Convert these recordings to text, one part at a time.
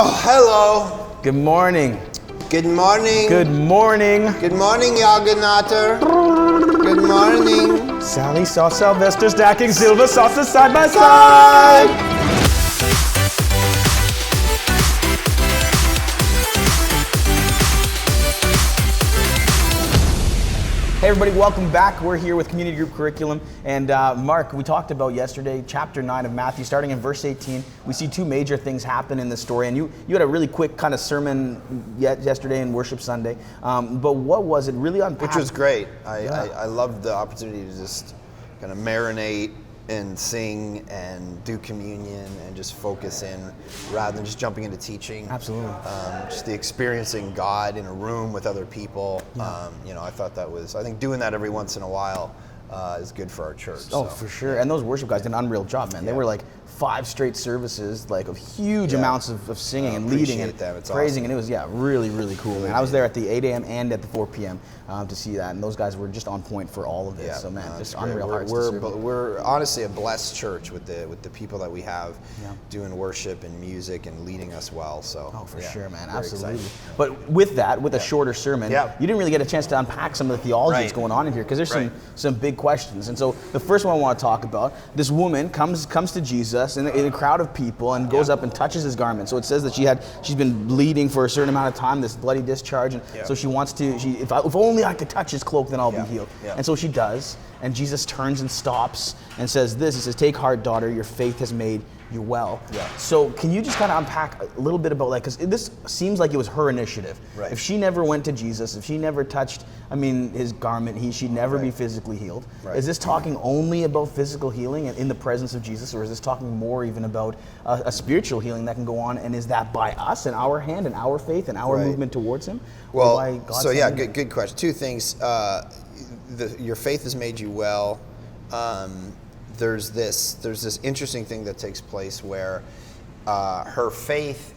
Oh, hello. Good morning. Good morning. Good morning. Good morning, Jagannatha. Good morning. Sally saw Sylvester stacking silver saucers side by side. Hey everybody, welcome back. We're here with Community Group Curriculum. And Mark, we talked about yesterday, chapter 9 of Matthew, starting in verse 18. We see two major things happen in the story. And you had a really quick kind of sermon yesterday in Worship Sunday. But what was it? Really unpacked? Which was great. I loved the opportunity to just kind of marinate and sing and do communion and just focus in rather than just jumping into teaching. Absolutely. Just the experiencing God in a room with other people. Yeah. I thought I think doing that every once in a while is good for our church. Oh, for sure. And those worship guys did an unreal job, man. They were like 5 straight services, like of huge amounts of singing and leading and praising. Awesome. And it was, really, really cool, man. I was there at the 8 a.m. and at the 4 p.m. To see that. And those guys were just on point for all of it. So, man, just unreal hearts to serve. We're honestly a blessed church with the people that we have doing worship and music and leading us well. So, for sure, man. Absolutely. Exciting. But with that, with a shorter sermon, you didn't really get a chance to unpack some of the theology that's going on in here because there's some big questions. And so the first one I want to talk about, this woman comes to Jesus in a crowd of people and goes up and touches his garment. So it says that she's been bleeding for a certain amount of time, this bloody discharge, and so she wants to, if only I could touch his cloak, then I'll be healed. And so she does, and Jesus turns and stops and says this, he says, "Take heart, daughter, your faith has made you well." So can you just kind of unpack a little bit about that? Because this seems like it was her initiative. If she never went to Jesus, if she never touched, his garment, she'd never be physically healed. Is this talking only about physical healing in the presence of Jesus, or is this talking more even about a spiritual healing that can go on? And is that by us and our hand and our faith and our movement towards him? Well, good question. Two things. Your faith has made you well. There's this interesting thing that takes place where her faith,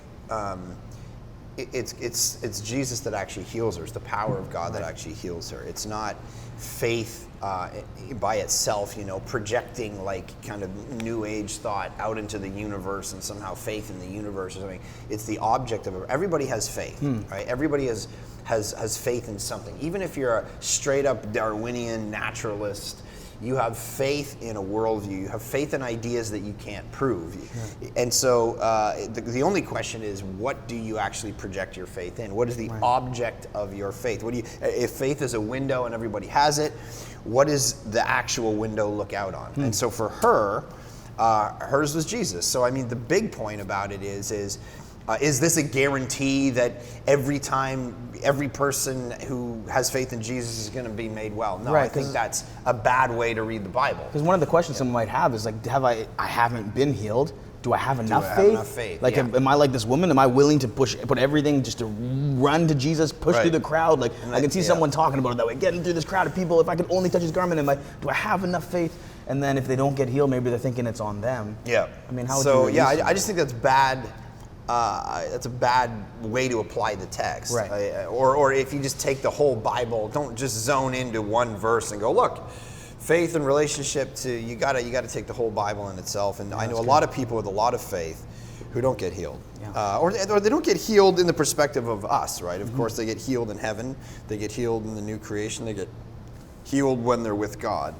it's Jesus that actually heals her. It's the power of God that actually heals her. It's not faith by itself, projecting like kind of new age thought out into the universe and somehow faith in the universe or something. It's the object of it. Everybody has faith, right? Everybody has faith in something. Even if you're a straight up Darwinian naturalist, you have faith in a worldview. You have faith in ideas that you can't prove. And so the only question is, what do you actually project your faith in? What is the object of your faith? If faith is a window and everybody has it, what does the actual window look out on? And so for her, hers was Jesus. So the big point about it is this a guarantee that every time every person who has faith in Jesus is going to be made well? No, I think that's a bad way to read the Bible. Because one of the questions someone might have is like, I haven't been healed. Do I have enough faith? Like, am I like this woman? Am I willing to put everything just to run to Jesus, push through the crowd? Like, I can see someone talking about it that way, getting through this crowd of people. If I could only touch his garment, do I have enough faith? And then if they don't get healed, maybe they're thinking it's on them. Yeah. How would you I just think that's bad. That's a bad way to apply the text. Or if you just take the whole Bible, don't just zone into one verse and go, look, faith and relationship to, you gotta take the whole Bible in itself. And I know a lot of people with a lot of faith who don't get healed. Or they don't get healed in the perspective of us, right? Of course, they get healed in heaven. They get healed in the new creation. They get healed when they're with God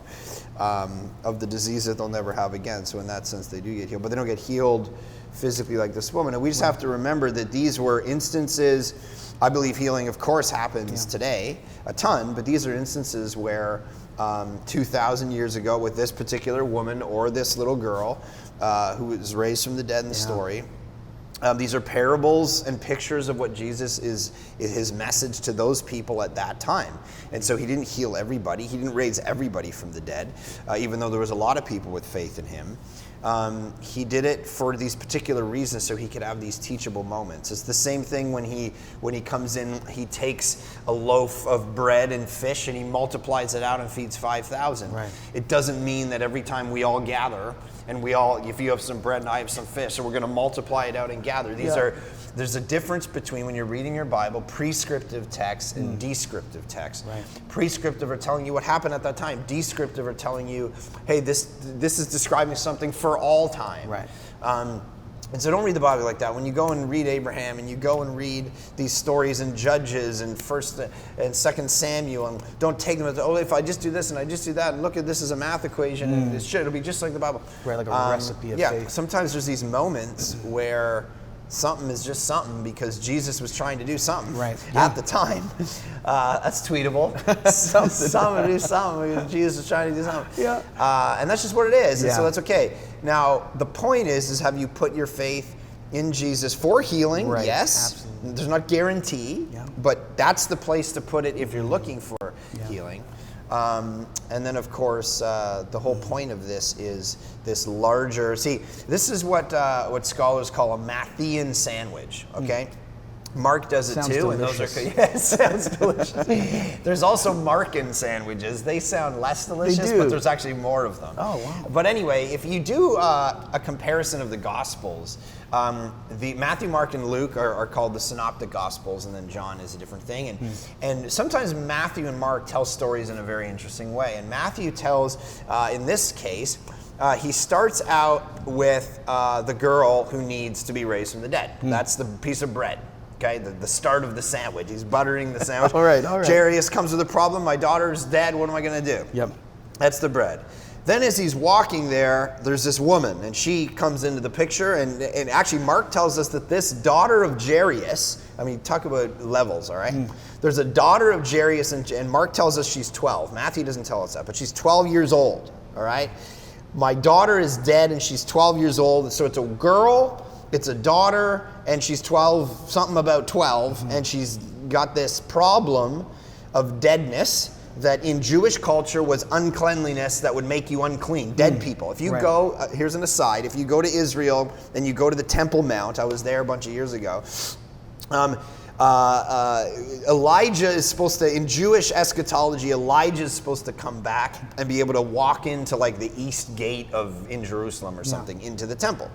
of the disease that they'll never have again. So in that sense, they do get healed. But they don't get healed physically like this woman. And we just have to remember that these were instances, I believe healing, of course, happens today, a ton, but these are instances where 2,000 years ago with this particular woman or this little girl who was raised from the dead in the story, these are parables and pictures of what Jesus is his message to those people at that time. And so he didn't heal everybody. He didn't raise everybody from the dead, even though there was a lot of people with faith in him. He did it for these particular reasons so he could have these teachable moments. It's the same thing when he comes in, he takes a loaf of bread and fish and he multiplies it out and feeds 5,000. It doesn't mean that every time we all gather and if you have some bread and I have some fish, so we're going to multiply it out and gather. There's a difference between when you're reading your Bible, prescriptive text and descriptive text. Prescriptive are telling you what happened at that time. Descriptive are telling you, hey, this is describing something for all time. And so don't read the Bible like that. When you go and read Abraham and you go and read these stories in Judges and 1st and 2nd Samuel, and don't take them as, oh, if I just do this and I just do that, and look at this as a math equation, and it'll be just like the Bible. Right, like a recipe of faith. Sometimes there's these moments where something is just something because Jesus was trying to do something at the time. That's tweetable. Someone do something because Jesus was trying to do something. And that's just what it is. And so that's okay. Now, the point is have you put your faith in Jesus for healing? Yes. Absolutely. There's not guarantee, but that's the place to put it if you're looking for healing. And then, of course, the whole point of this is this larger. See, this is what scholars call a Matthean sandwich. Okay, Mark does it too, delicious. and those are it sounds delicious. There's also Markan sandwiches. They sound less delicious, but there's actually more of them. Oh wow! But anyway, if you do a comparison of the Gospels. The Matthew, Mark, and Luke are called the Synoptic Gospels, and then John is a different thing. And sometimes Matthew and Mark tell stories in a very interesting way. And Matthew tells, in this case, he starts out with the girl who needs to be raised from the dead. That's the piece of bread. Okay, the start of the sandwich. He's buttering the sandwich. All right. Jairus comes with a problem. My daughter's dead. What am I going to do? Yep. That's the bread. Then as he's walking there, there's this woman, and she comes into the picture, and actually Mark tells us that this daughter of Jairus, I mean, talk about levels, all right? There's a daughter of Jairus, and Mark tells us she's 12. Matthew doesn't tell us that, but she's 12 years old, all right? My daughter is dead, and she's 12 years old, so it's a girl, it's a daughter, and she's 12, something about 12, and she's got this problem of deadness that in Jewish culture was uncleanliness that would make you unclean, dead people. If you go, here's an aside, if you go to Israel and you go to the Temple Mount, I was there a bunch of years ago, Elijah is supposed to, in Jewish eschatology, Elijah is supposed to come back and be able to walk into like the east gate in Jerusalem or something, into the temple.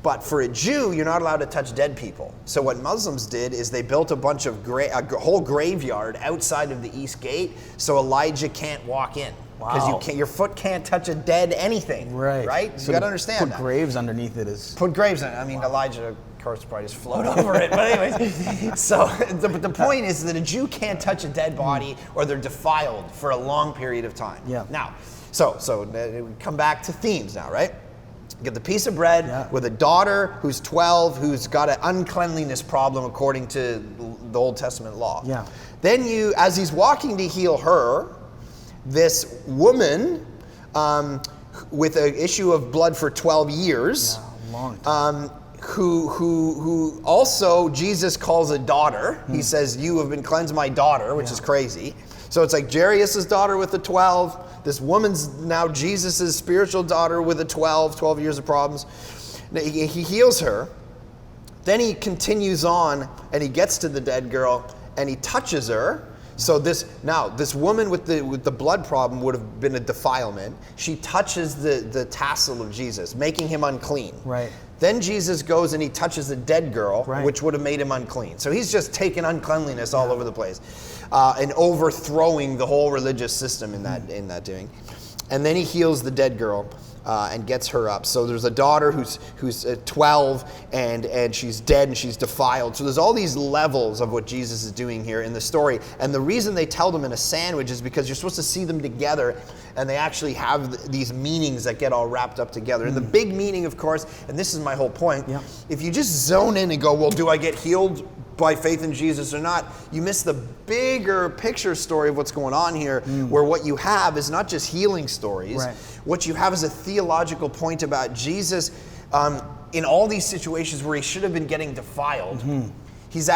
But for a Jew, you're not allowed to touch dead people. So what Muslims did is they built a bunch of a whole graveyard outside of the east gate, so Elijah can't walk in because your foot can't touch a dead anything. Right. So you got to understand. Put graves underneath it is. Put graves in it. I mean, Elijah, of course, probably just float over it. But anyways, so the point is that a Jew can't touch a dead body, or they're defiled for a long period of time. Now, so we come back to themes now, right? Get the piece of bread with a daughter who's 12, who's got an uncleanliness problem according to the Old Testament law. Then as he's walking to heal her, this woman with an issue of blood for 12 years, long time. who also Jesus calls a daughter. He says, "You have been cleansed, my daughter," which is crazy. So it's like Jairus' daughter with the 12. This woman's now Jesus' spiritual daughter with the 12 years of problems. He heals her. Then he continues on and he gets to the dead girl and he touches her. So this woman with the blood problem would have been a defilement. She touches the tassel of Jesus, making him unclean. Then Jesus goes and he touches the dead girl, which would have made him unclean. So he's just taking uncleanliness all over the place, and overthrowing the whole religious system in that doing. And then he heals the dead girl and gets her up. So there's a daughter who's 12 and she's dead and she's defiled. So there's all these levels of what Jesus is doing here in the story. And the reason they tell them in a sandwich is because you're supposed to see them together, and they actually have these meanings that get all wrapped up together. And the big meaning, of course, and this is my whole point, if you just zone in and go, well, do I get healed by faith in Jesus or not, you miss the bigger picture story of what's going on here, where what you have is not just healing stories. What you have is a theological point about Jesus in all these situations where he should have been getting defiled. He's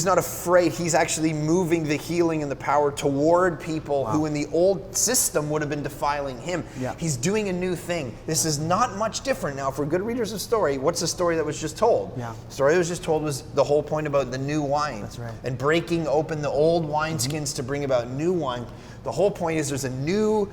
not afraid. He's actually moving the healing and the power toward people who in the old system would have been defiling him. He's doing a new thing. This is not much different. Now, for good readers of story, what's the story that was just told? The story that was just told was the whole point about the new wine. And breaking open the old wineskins to bring about new wine. The whole point is there's a new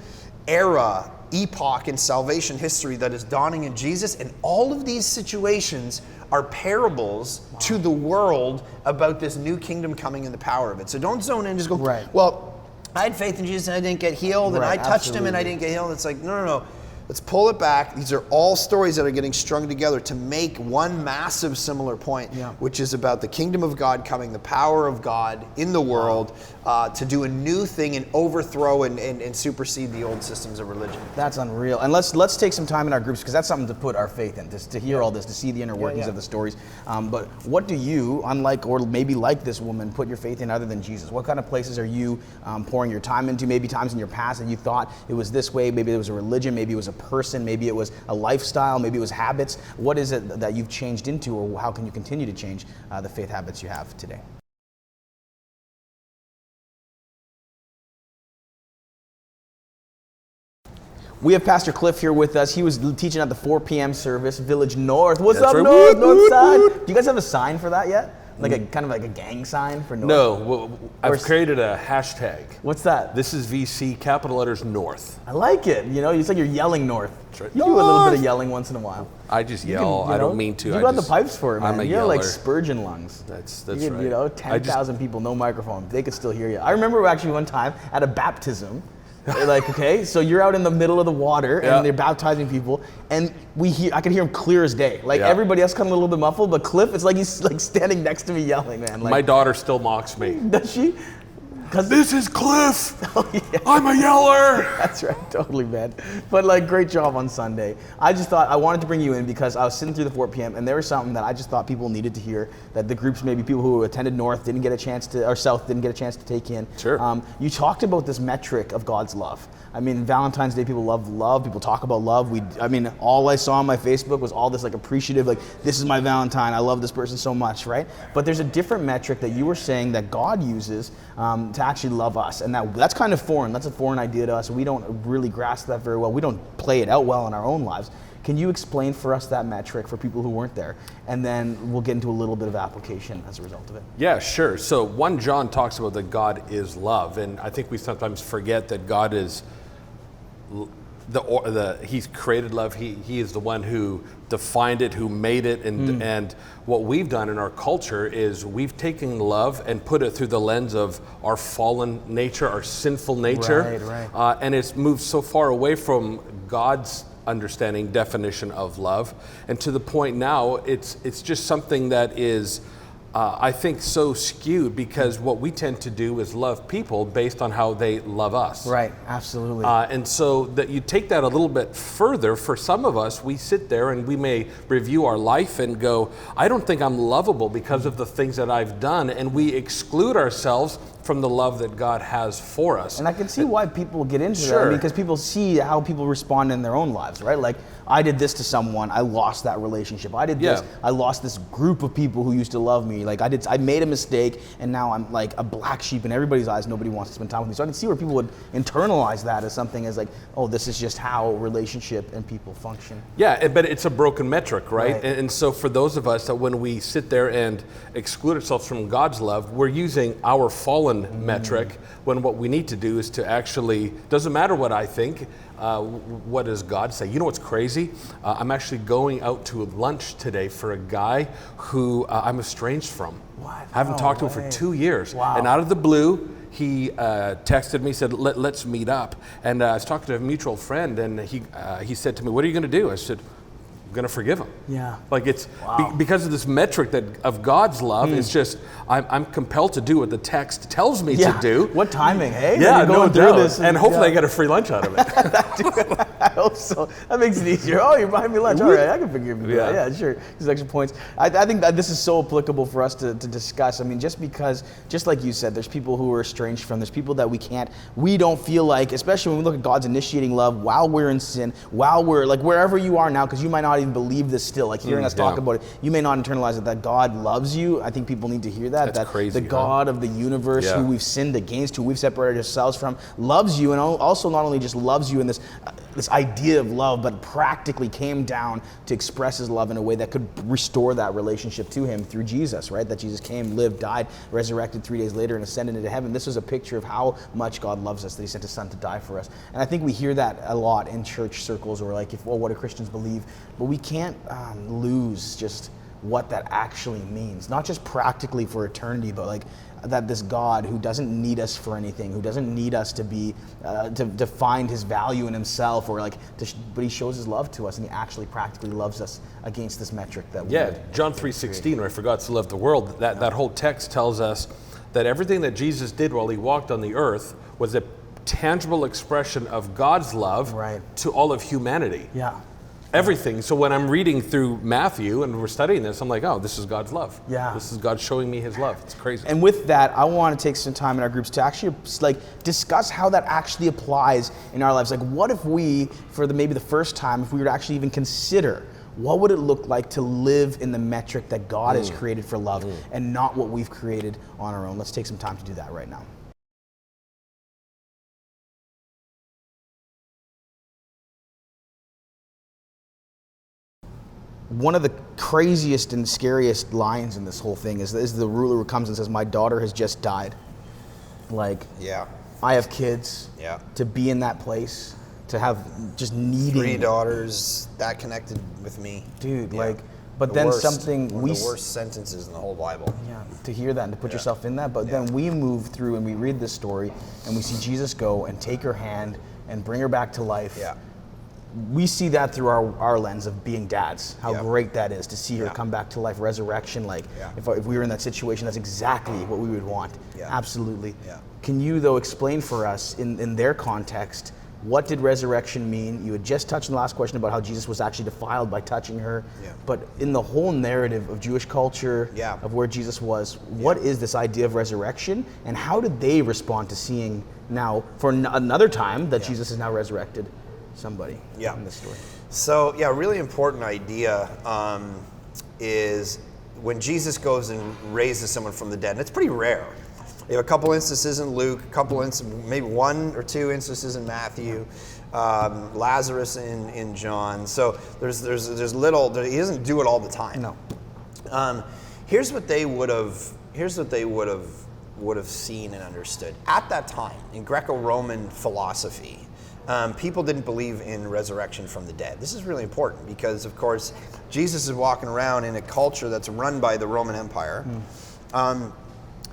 era, epoch in salvation history that is dawning in Jesus, and all of these situations are parables to the world about this new kingdom coming and the power of it. So don't zone in and just go, well, I had faith in Jesus and I didn't get healed, and I touched him and I didn't get healed. It's like, no. let's pull it back. These are all stories that are getting strung together to make one massive similar point, which is about the kingdom of God coming, the power of God in the world to do a new thing and overthrow and supersede the old systems of religion. That's unreal. And let's take some time in our groups, because that's something to put our faith in, to hear all this, to see the inner workings of the stories. But what do you, unlike or maybe like this woman, put your faith in other than Jesus? What kind of places are you pouring your time into? Maybe times in your past that you thought it was this way. Maybe it was a religion. Maybe it was a person. Maybe it was a lifestyle. Maybe it was habits. What is it that you've changed into, or how can you continue to change the faith habits you have today? We have Pastor Cliff here with us. He was teaching at the 4 p.m. service, Village North. What's up, North? North Side. Do you guys have a sign for that yet? Like a kind of like a gang sign for North? No, well, I've created a hashtag. What's that? This is VC, capital letters North. I like it. You know, it's like you're yelling North. That's right. You do a little bit of yelling once in a while. I just yell. I don't mean to. You got the pipes for it, man. I'm a You yeller. have like Spurgeon lungs. That's you right. You know, 10,000 people, no microphone. They could still hear you. I remember actually one time at a baptism. Like, okay, so you're out in the middle of the water and they're baptizing people, and I could hear him clear as day. Like everybody else kind of a little bit muffled, but Cliff, it's like he's like standing next to me yelling, man. Like, my daughter still mocks me. Does she? This is Cliff. Oh, yeah. I'm a yeller. That's right, totally, man. But like, great job on Sunday. I just thought I wanted to bring you in because I was sitting through the 4 p.m. and there was something that I just thought people needed to hear, that the groups, maybe people who attended North didn't get a chance to, or South didn't get a chance to take in. Sure. You talked about this metric of God's love. I mean, Valentine's Day, people love love. People talk about love. All I saw on my Facebook was all this like appreciative, like, this is my Valentine. I love this person so much, right? But there's a different metric that you were saying that God uses to actually love us. And that's kind of foreign. That's a foreign idea to us. We don't really grasp that very well. We don't play it out well in our own lives. Can you explain for us that metric for people who weren't there? And then we'll get into a little bit of application as a result of it. Yeah, sure. So 1 John talks about that God is love. And I think we sometimes forget that God is He's created love. He is the one who defined it, who made it, and what we've done in our culture is we've taken love and put it through the lens of our fallen nature, our sinful nature, right. And it's moved so far away from God's understanding, definition of love, and to the point now it's just something that is I think so skewed, because what we tend to do is love people based on how they love us. Right, absolutely. And so that you take that a little bit further, for some of us, we sit there and we may review our life and go, I don't think I'm lovable because of the things that I've done, and we exclude ourselves from the love that God has for us. And I can see why people get into Sure. that, because people see how people respond in their own lives, right? Like, I did this to someone, I lost that relationship. I did this, I lost this group of people who used to love me. Like, I made a mistake, and now I'm like a black sheep in everybody's eyes. Nobody wants to spend time with me. So I can see where people would internalize that as something as like, oh, this is just how relationship and people function. Yeah, but it's a broken metric, right? And so for those of us that when we sit there and exclude ourselves from God's love, we're using our fallen metric, when what we need to do is to actually, doesn't matter what I think, what does God say? You know what's crazy? I'm actually going out to lunch today for a guy who I'm estranged from. What? I haven't talked to him for 2 years. Wow. And out of the blue, he texted me, said, let's meet up. And I was talking to a mutual friend, and he said to me, what are you going to do? I said, I'm going to forgive him. Yeah. Like it's because of this metric of God's love. It's just I'm compelled to do what the text tells me to do. What timing, hey? Yeah, no doubt. This and hopefully I get a free lunch out of it. I hope so. That makes it easier. Oh, you're buying me lunch. All right, I can forgive you. Yeah, sure. These extra points. I think that this is so applicable for us to discuss. I mean, just because, just like you said, there's people who are estranged from. There's people that we don't feel like, especially when we look at God's initiating love while we're in sin, while we're like wherever you are now, because you might not even believe this still. Like hearing us talk about it, you may not internalize it, that God loves you. I think people need to hear that. That's crazy. The God of the universe, who we've sinned against, who we've separated ourselves from, loves you, and also not only just loves you in this idea of love, but practically came down to express his love in a way that could restore that relationship to him through Jesus, right? That Jesus came, lived, died, resurrected 3 days later, and ascended into heaven. This was a picture of how much God loves us, that he sent his son to die for us. And I think we hear that a lot in church circles, or like, what do Christians believe? But we can't lose just what that actually means, not just practically for eternity, but like that this God who doesn't need us for anything, who doesn't need us to be to find his value in himself, or like but he shows his love to us, and he actually practically loves us against this metric that we John 3:16, where for God so loved the world, that whole text tells us that everything that Jesus did while he walked on the earth was a tangible expression of God's love to all of humanity. Everything. So when I'm reading through Matthew and we're studying this, I'm like, oh, this is God's love. This is God showing me his love. It's crazy. And with that, I want to take some time in our groups to actually like discuss how that actually applies in our lives. Like, what if we, for maybe the first time, if we were to actually even consider what would it look like to live in the metric that God has created for love and not what we've created on our own? Let's take some time to do that right now. One of the craziest and scariest lines in this whole thing is the ruler who comes and says, my daughter has just died. Like, I have kids. To be in that place, to have just needing 3 daughters that connected with me. Dude, like, but then something one of the worst sentences in the whole Bible. To hear that and to put yourself in that. But then we move through and we read this story and we see Jesus go and take her hand and bring her back to life. We see that through our lens of being dads, how great that is to see her come back to life, resurrection. Like, if we were in that situation, that's exactly what we would want. Absolutely. Can you, though, explain for us in their context, what did resurrection mean? You had just touched on the last question about how Jesus was actually defiled by touching her. But in the whole narrative of Jewish culture, of where Jesus was, what is this idea of resurrection? And how did they respond to seeing now, for another time, that Jesus is now resurrected? Somebody in this story. So really important idea is when Jesus goes and raises someone from the dead, and it's pretty rare. You have a couple instances in Luke, maybe 1 or 2 instances in Matthew, Lazarus in John. So there's little. He doesn't do it all the time. No. Here's what they would have seen and understood at that time in Greco-Roman philosophy. People didn't believe in resurrection from the dead. This is really important because, of course, Jesus is walking around in a culture that's run by the Roman Empire.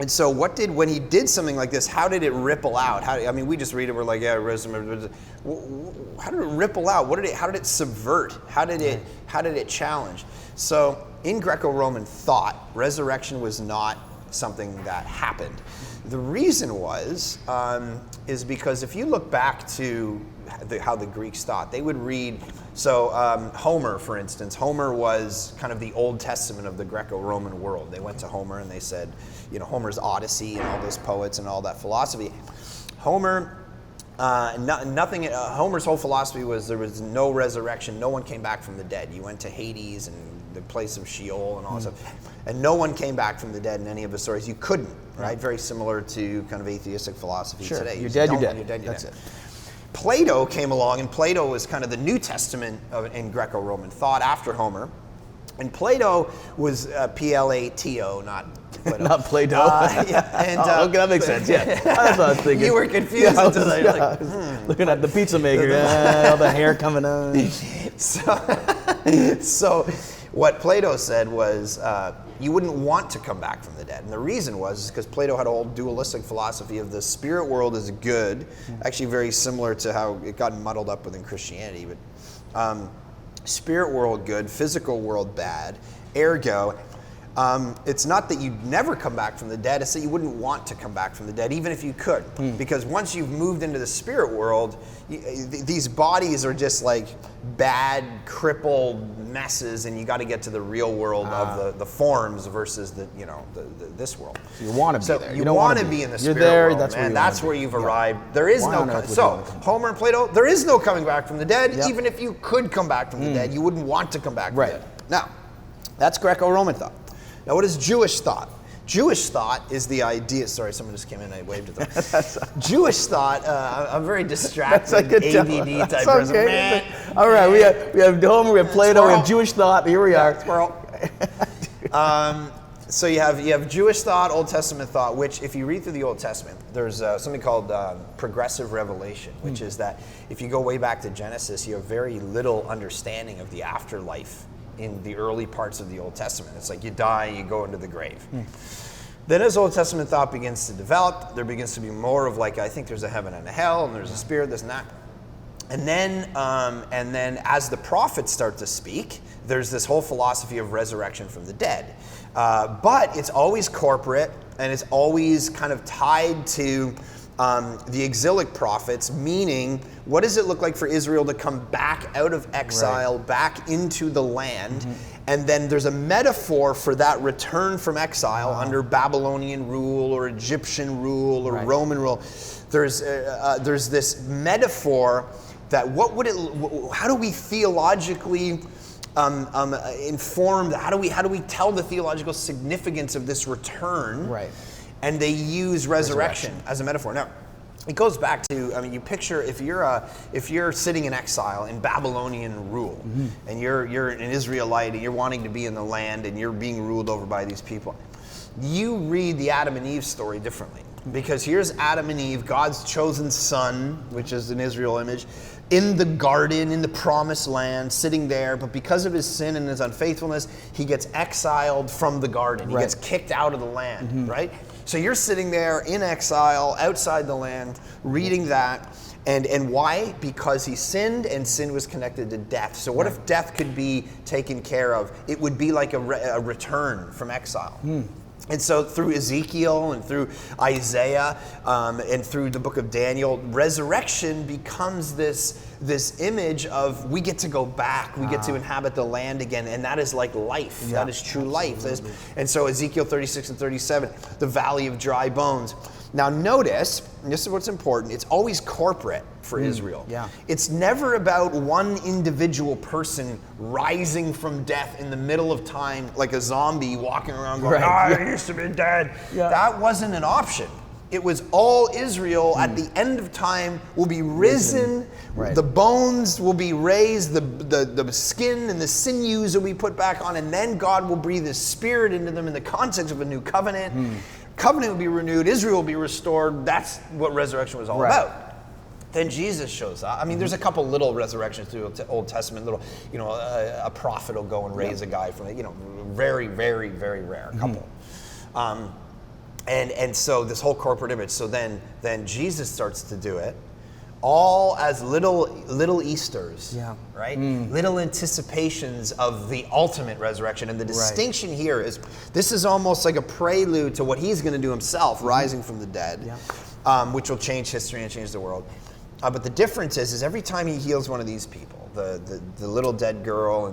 And so when he did something like this, how did it ripple out? We just read it, we're like, resurrection. How did it ripple out? How did it subvert? How did it challenge? So in Greco-Roman thought, resurrection was not something that happened. The reason is because if you look back to how the Greeks thought, they would read, Homer, for instance. Homer was kind of the Old Testament of the Greco-Roman world. They went to Homer and they said, Homer's Odyssey and all those poets and all that philosophy. Homer's whole philosophy was there was no resurrection. No one came back from the dead. You went to Hades and the place of Sheol and all that stuff. And no one came back from the dead in any of the stories. You couldn't, right? Very similar to kind of atheistic philosophy today. You're dead, you're dead. That's it. Plato came along, and Plato was kind of the New Testament in Greco-Roman thought after Homer. And Plato was Plato, not Plato. Not Plato. Okay, that makes sense. That's what I was thinking. You were confused until I was like, looking at the pizza maker, all the hair coming on. So what Plato said was you wouldn't want to come back from the dead. And the reason was because Plato had a whole dualistic philosophy of the spirit world is good, actually very similar to how it got muddled up within Christianity. But spirit world good, physical world bad. Ergo, it's not that you'd never come back from the dead, it's that you wouldn't want to come back from the dead, even if you could. Because once you've moved into the spirit world, these bodies are just like bad, crippled messes, and you got to get to the real world of the forms versus this world. So you want to be there. You want to be in the spirit world, that's where you've arrived. There is Homer and Plato, there is no coming back from the dead. Even if you could come back from the dead, you wouldn't want to come back from the dead. Now, that's Greco-Roman thought. Now, what is Jewish thought? Jewish thought is the idea. Sorry, someone just came in and I waved at them. Jewish thought. I'm very distracted. ADD type person. Okay. All right, we have Homer, we have Plato, we have Jewish thought. Here we are. Squirrel. So you have Jewish thought, Old Testament thought. Which, if you read through the Old Testament, there's something called progressive revelation, which is that if you go way back to Genesis, you have very little understanding of the afterlife in the early parts of the Old Testament. It's like you die, you go into the grave. Then as Old Testament thought begins to develop, there begins to be more of like, I think there's a heaven and a hell, and there's a spirit, this and that. And then as the prophets start to speak, there's this whole philosophy of resurrection from the dead. But it's always corporate, and it's always kind of tied to the exilic prophets, meaning what does it look like for Israel to come back out of exile, back into the land? And then there's a metaphor for that return from exile under Babylonian rule or Egyptian rule or Roman rule. There's this metaphor that how do we theologically informed, how do we tell the theological significance of this return? Right. And they use resurrection as a metaphor. Now, it goes back to, I mean, you picture if you're sitting in exile in Babylonian rule, and you're an Israelite and you're wanting to be in the land and you're being ruled over by these people, you read the Adam and Eve story differently. Because here's Adam and Eve, God's chosen son, which is an Israel image, in the garden, in the promised land, sitting there, but because of his sin and his unfaithfulness, he gets exiled from the garden. He gets kicked out of the land, right? So you're sitting there in exile, outside the land, reading that, and why? Because he sinned, and sin was connected to death. So what if death could be taken care of? It would be like a return from exile. And so through Ezekiel and through Isaiah and through the book of Daniel, resurrection becomes this image of we get to go back, we get to inhabit the land again, and that is like life. That is true life. And so Ezekiel 36 and 37, the valley of dry bones. Now notice, and this is what's important, it's always corporate for Israel. It's never about one individual person rising from death in the middle of time like a zombie walking around going, I used to be dead. That wasn't an option. It was all Israel at the end of time will be risen, the bones will be raised, the skin and the sinews will be put back on, and then God will breathe his spirit into them in the context of a new covenant. Covenant will be renewed, Israel will be restored. That's what resurrection was all about. Then Jesus shows up. I mean, there's a couple little resurrections through the Old Testament. Little, a prophet will go and raise a guy from it. Very, very, very rare. A couple. And so this whole corporate image. So then Jesus starts to do it, all as little Easters, right? Little anticipations of the ultimate resurrection. And the distinction here is this is almost like a prelude to what he's going to do himself, rising from the dead, which will change history and change the world. But the difference is every time he heals one of these people, the little dead girl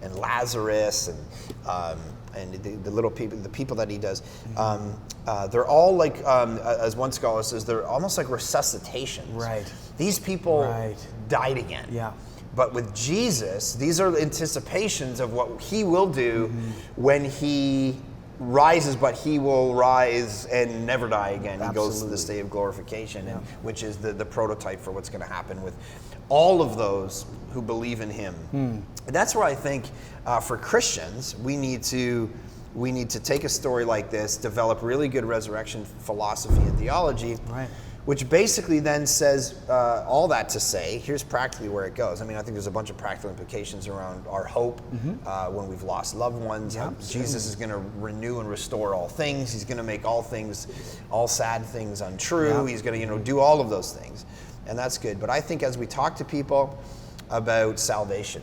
and Lazarus and the little people, the people that he does, they're all like, as one scholar says, they're almost like resuscitations. These people died again. But with Jesus, these are anticipations of what he will do when he rises, but he will rise and never die again. He goes to the state of glorification, which is the prototype for what's going to happen with all of those who believe in him. And that's where I think for Christians, we need to take a story like this, develop really good resurrection philosophy and theology, which basically then says all that to say, here's practically where it goes. I mean, I think there's a bunch of practical implications around our hope when we've lost loved ones. Jesus is going to renew and restore all things. He's going to make all sad things untrue. He's going to, do all of those things. And that's good. But I think as we talk to people about salvation,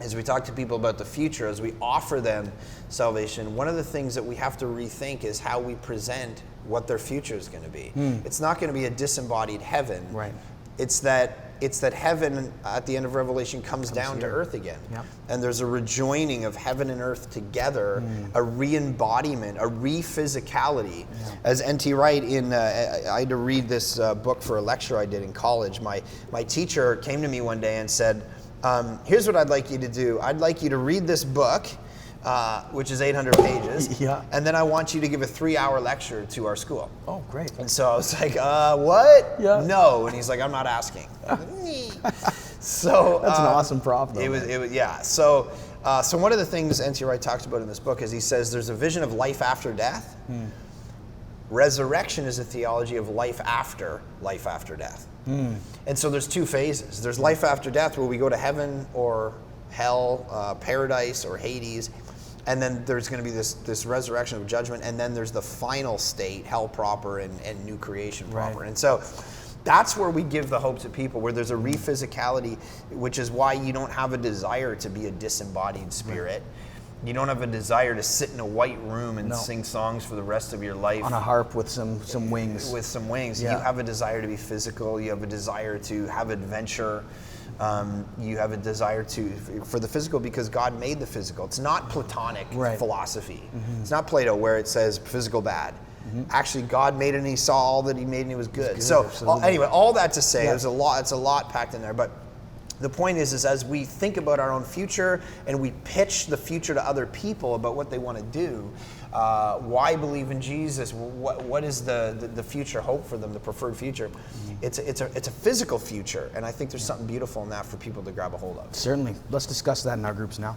as we talk to people about the future, as we offer them salvation, one of the things that we have to rethink is how we present what their future is going to be. It's not going to be a disembodied heaven. It's that heaven at the end of Revelation comes down to earth again. And there's a rejoining of heaven and earth together, a re-embodiment, a re-physicality. As N.T. Wright, I had to read this book for a lecture I did in college. My teacher came to me one day and said, here's what I'd like you to do. I'd like you to read this book, which is 800 pages, and then I want you to give a 3-hour lecture to our school. Oh, great. And so I was like, what? No. And he's like, I'm not asking. So that's an awesome prop, though. It was. So one of the things N.T. Wright talks about in this book is he says there's a vision of life after death. Resurrection is a theology of life after death. And so there's two phases. There's life after death where we go to heaven or hell, paradise, or Hades. And then there's going to be this resurrection of judgment, and then there's the final state, hell proper and new creation proper. Right. And so that's where we give the hope to people, where there's a re-physicality, which is why you don't have a desire to be a disembodied spirit. Right. You don't have a desire to sit in a white room and sing songs for the rest of your life. On a harp with some wings. With some wings. Yeah. You have a desire to be physical. You have a desire to have adventure. You have a desire for the physical because God made the physical. It's not Platonic philosophy. Mm-hmm. It's not Plato where it says physical bad. Mm-hmm. Actually, God made it and he saw all that he made and it was good. So anyway, all that to say, it's a lot packed in there. But the point is as we think about our own future and we pitch the future to other people about what they want to do, why believe in Jesus? What is the future hope for them, the preferred future? It's a physical future, and I think there's something beautiful in that for people to grab a hold of. Certainly. Let's discuss that in our groups now.